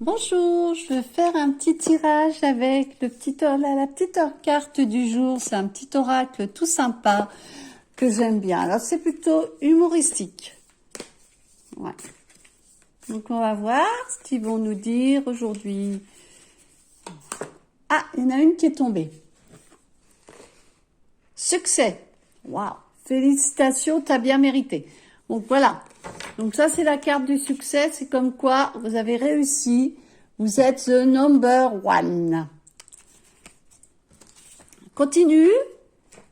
Bonjour, je vais faire un petit tirage avec la petite carte du jour. C'est un petit oracle tout sympa que j'aime bien. Alors, c'est plutôt humoristique. Ouais. Donc, on va voir ce qu'ils vont nous dire aujourd'hui. Ah, il y en a une qui est tombée. Succès. Waouh. Félicitations, t'as bien mérité. Donc, voilà. Donc, ça, c'est la carte du succès. C'est comme quoi vous avez réussi. Vous êtes the number one. Continue.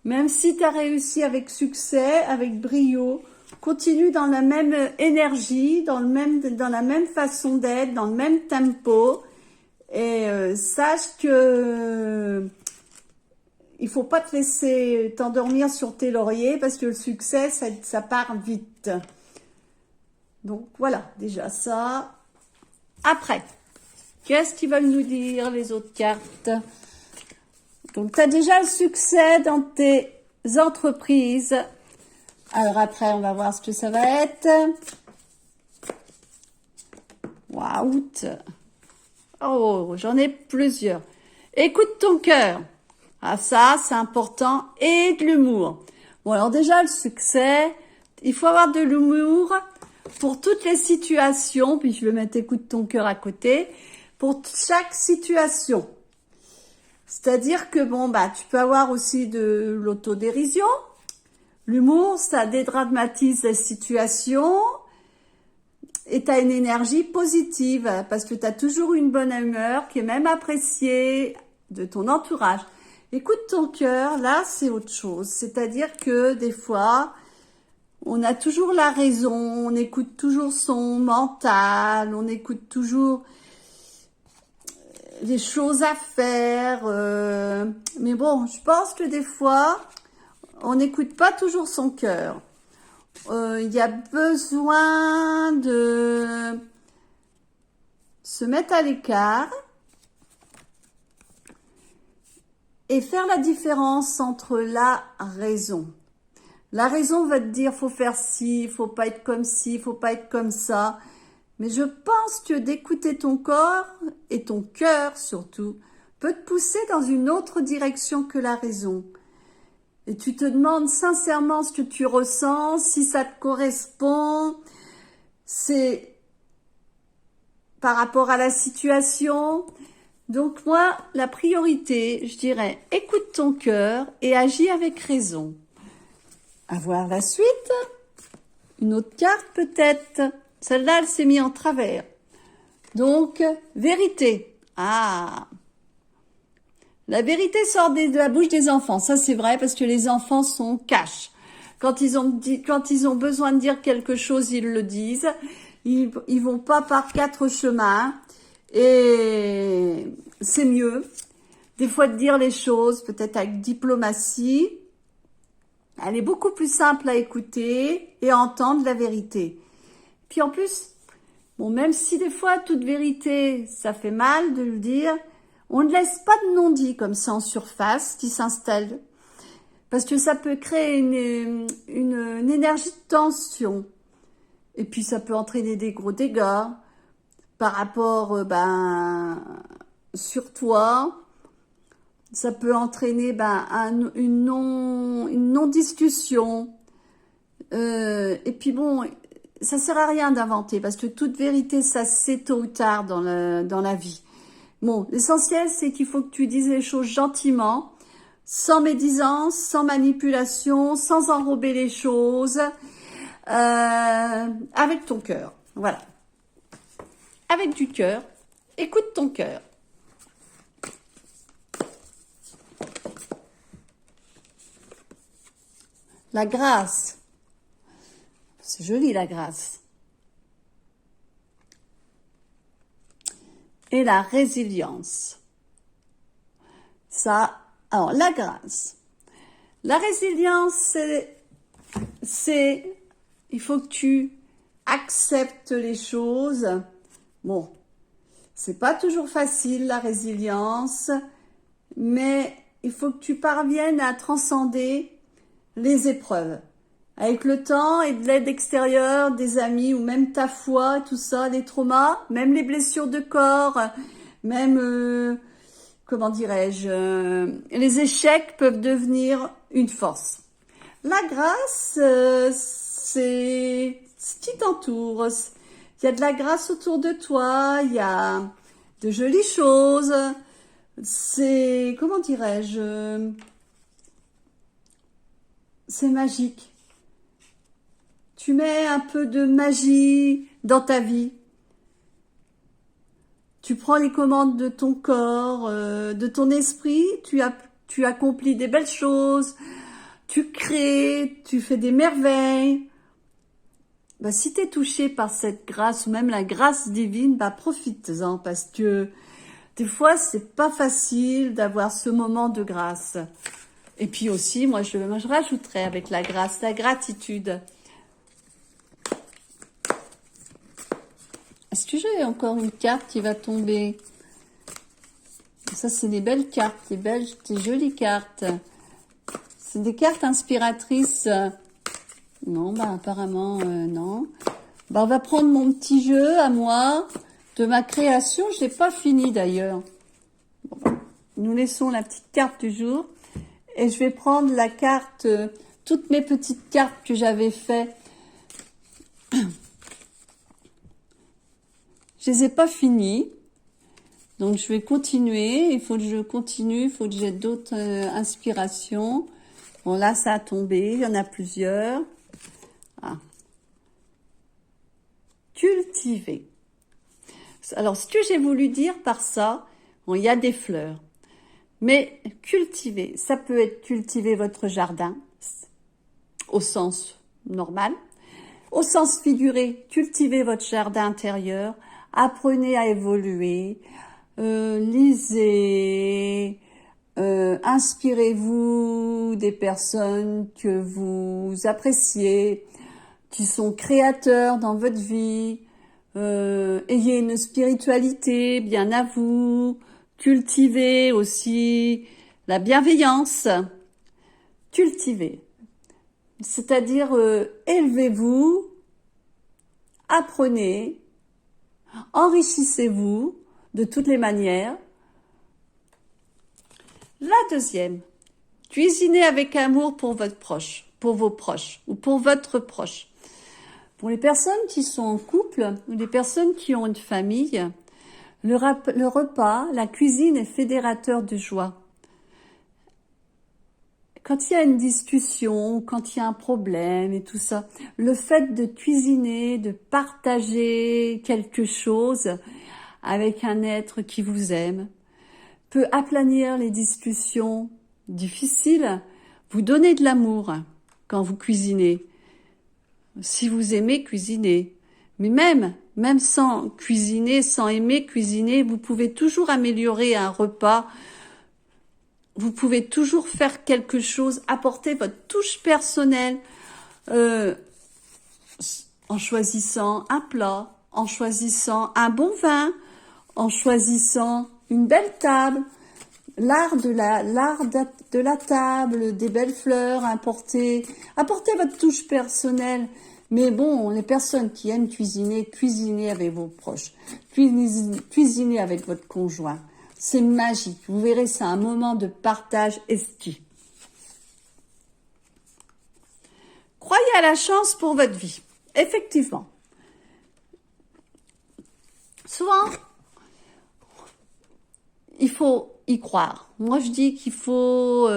Même si tu as réussi avec succès, avec brio, continue dans la même énergie, dans la même façon d'être, dans le même tempo. Et sache que il faut pas te laisser t'endormir sur tes lauriers parce que le succès, ça part vite. Donc voilà, déjà ça. Après, qu'est-ce qu'ils veulent nous dire les autres cartes? Donc, tu as déjà le succès dans tes entreprises. Alors après, on va voir ce que ça va être. Waouh! Oh, j'en ai plusieurs. Écoute ton cœur. Ah, ça, c'est important. Et de l'humour. Bon, alors déjà, le succès, il faut avoir de l'humour pour toutes les situations. Puis, je vais mettre écoute ton cœur à côté. Pour chaque situation. C'est-à-dire que, bon, bah, tu peux avoir aussi de l'autodérision. L'humour, ça dédramatise la situation. Et tu as une énergie positive parce que tu as toujours une bonne humeur qui est même appréciée de ton entourage. Écoute ton cœur, là, c'est autre chose. C'est-à-dire que des fois, on a toujours la raison, on écoute toujours son mental, on écoute toujours des choses à faire. Mais bon, je pense que des fois, on n'écoute pas toujours son cœur. Il y a besoin de se mettre à l'écart et faire la différence entre la raison. La raison va te dire, faut faire ci, faut pas être comme ci, faut pas être comme ça. Mais je pense que d'écouter ton corps et ton cœur surtout peut te pousser dans une autre direction que la raison. Et tu te demandes sincèrement ce que tu ressens, si ça te correspond, c'est par rapport à la situation. Donc moi, la priorité, je dirais, écoute ton cœur et agis avec raison. À voir la suite. Une autre carte peut-être. Celle-là, elle s'est mise en travers. Donc, vérité. Ah, la vérité sort de la bouche des enfants. Ça, c'est vrai parce que les enfants sont cash. Quand ils ont besoin de dire quelque chose, ils le disent. Ils vont pas par quatre chemins. Et c'est mieux. Des fois, de dire les choses, peut-être avec diplomatie. Elle est beaucoup plus simple à écouter et à entendre la vérité. Puis en plus, bon, même si des fois, toute vérité, ça fait mal de le dire, on ne laisse pas de non-dit comme ça en surface qui s'installe. Parce que ça peut créer une énergie de tension. Et puis ça peut entraîner des gros dégâts par rapport sur toi. Ça peut entraîner une non-discussion. Et puis bon, ça sert à rien d'inventer parce que toute vérité, ça se sait tôt ou tard dans la vie. Bon, l'essentiel, c'est qu'il faut que tu dises les choses gentiment, sans médisance, sans manipulation, sans enrober les choses, avec ton cœur. Voilà. Avec du cœur, écoute ton cœur. La grâce. C'est joli, la grâce. Et la résilience. Ça, alors, la grâce. La résilience, c'est, il faut que tu acceptes les choses. Bon, c'est pas toujours facile, la résilience, mais il faut que tu parviennes à transcender les épreuves. Avec le temps et de l'aide extérieure, des amis ou même ta foi, tout ça, les traumas, même les blessures de corps, même, comment dirais-je, les échecs peuvent devenir une force. La grâce, c'est ce qui t'entoure. Il y a de la grâce autour de toi, il y a de jolies choses. C'est, comment dirais-je, c'est magique. Tu mets un peu de magie dans ta vie. Tu prends les commandes de ton corps, de ton esprit, tu accomplis des belles choses, tu crées, tu fais des merveilles. Bah, si tu es touché par cette grâce, ou même la grâce divine, bah, profites-en, parce que des fois, c'est pas facile d'avoir ce moment de grâce. Et puis aussi, moi, je rajouterais avec la grâce, la gratitude. Est-ce que j'ai encore une carte qui va tomber? Ça, c'est des belles cartes, des jolies cartes. C'est des cartes inspiratrices. Non, bah apparemment, non. Bah, on va prendre mon petit jeu à moi, de ma création. Je l'ai pas fini d'ailleurs. Bon, nous laissons la petite carte du jour. Et je vais prendre la carte, toutes mes petites cartes que j'avais fait. Je les ai pas finies. Donc, je vais continuer. Il faut que je continue. Il faut que j'ai d'autres inspirations. Bon, là, ça a tombé. Il y en a plusieurs. Ah. Cultiver. Alors, ce que j'ai voulu dire par ça, bon, il y a des fleurs. Mais cultiver, ça peut être cultiver votre jardin, au sens normal. Au sens figuré, cultivez votre jardin intérieur. Apprenez à évoluer. Lisez. Inspirez-vous des personnes que vous appréciez, qui sont créateurs dans votre vie. Ayez une spiritualité bien à vous. Cultivez aussi la bienveillance. Cultivez. C'est-à-dire, élevez-vous, apprenez, enrichissez-vous de toutes les manières. La deuxième, cuisinez avec amour pour votre proche, pour vos proches ou pour votre proche. Pour les personnes qui sont en couple ou les personnes qui ont une famille, le repas, la cuisine est fédérateur de joie. Quand il y a une discussion, quand il y a un problème et tout ça, le fait de cuisiner, de partager quelque chose avec un être qui vous aime, peut aplanir les discussions difficiles, vous donner de l'amour quand vous cuisinez. Si vous aimez cuisiner, mais même sans cuisiner, sans aimer cuisiner, vous pouvez toujours améliorer un repas. Vous pouvez toujours faire quelque chose, apporter votre touche personnelle en choisissant un plat, en choisissant un bon vin, en choisissant une belle table, l'art de la table, des belles fleurs, apportez votre touche personnelle. Mais bon, les personnes qui aiment cuisiner, cuisinez avec vos proches, cuisinez avec votre conjoint. C'est magique. Vous verrez, c'est un moment de partage esti. Croyez à la chance pour votre vie. Effectivement. Souvent, il faut y croire. Moi, je dis qu'il faut,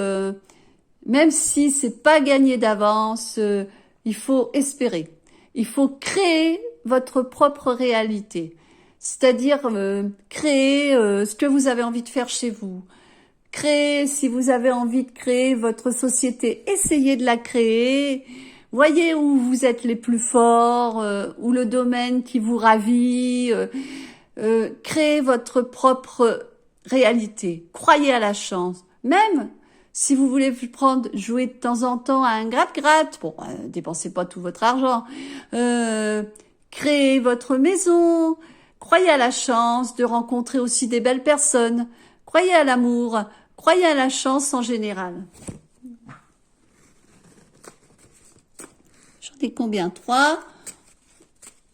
même si c'est pas gagné d'avance, il faut espérer. Il faut créer votre propre réalité. C'est-à-dire créer ce que vous avez envie de faire chez vous. Créer, si vous avez envie de créer votre société, essayez de la créer. Voyez où vous êtes les plus forts, ou le domaine qui vous ravit. Créez votre propre réalité. Croyez à la chance. Même si vous voulez jouer de temps en temps à un gratte-gratte, bon, dépensez pas tout votre argent. Créez votre maison. Croyez à la chance de rencontrer aussi des belles personnes. Croyez à l'amour. Croyez à la chance en général. J'en ai combien? 3.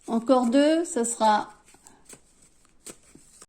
Encore 2, ça sera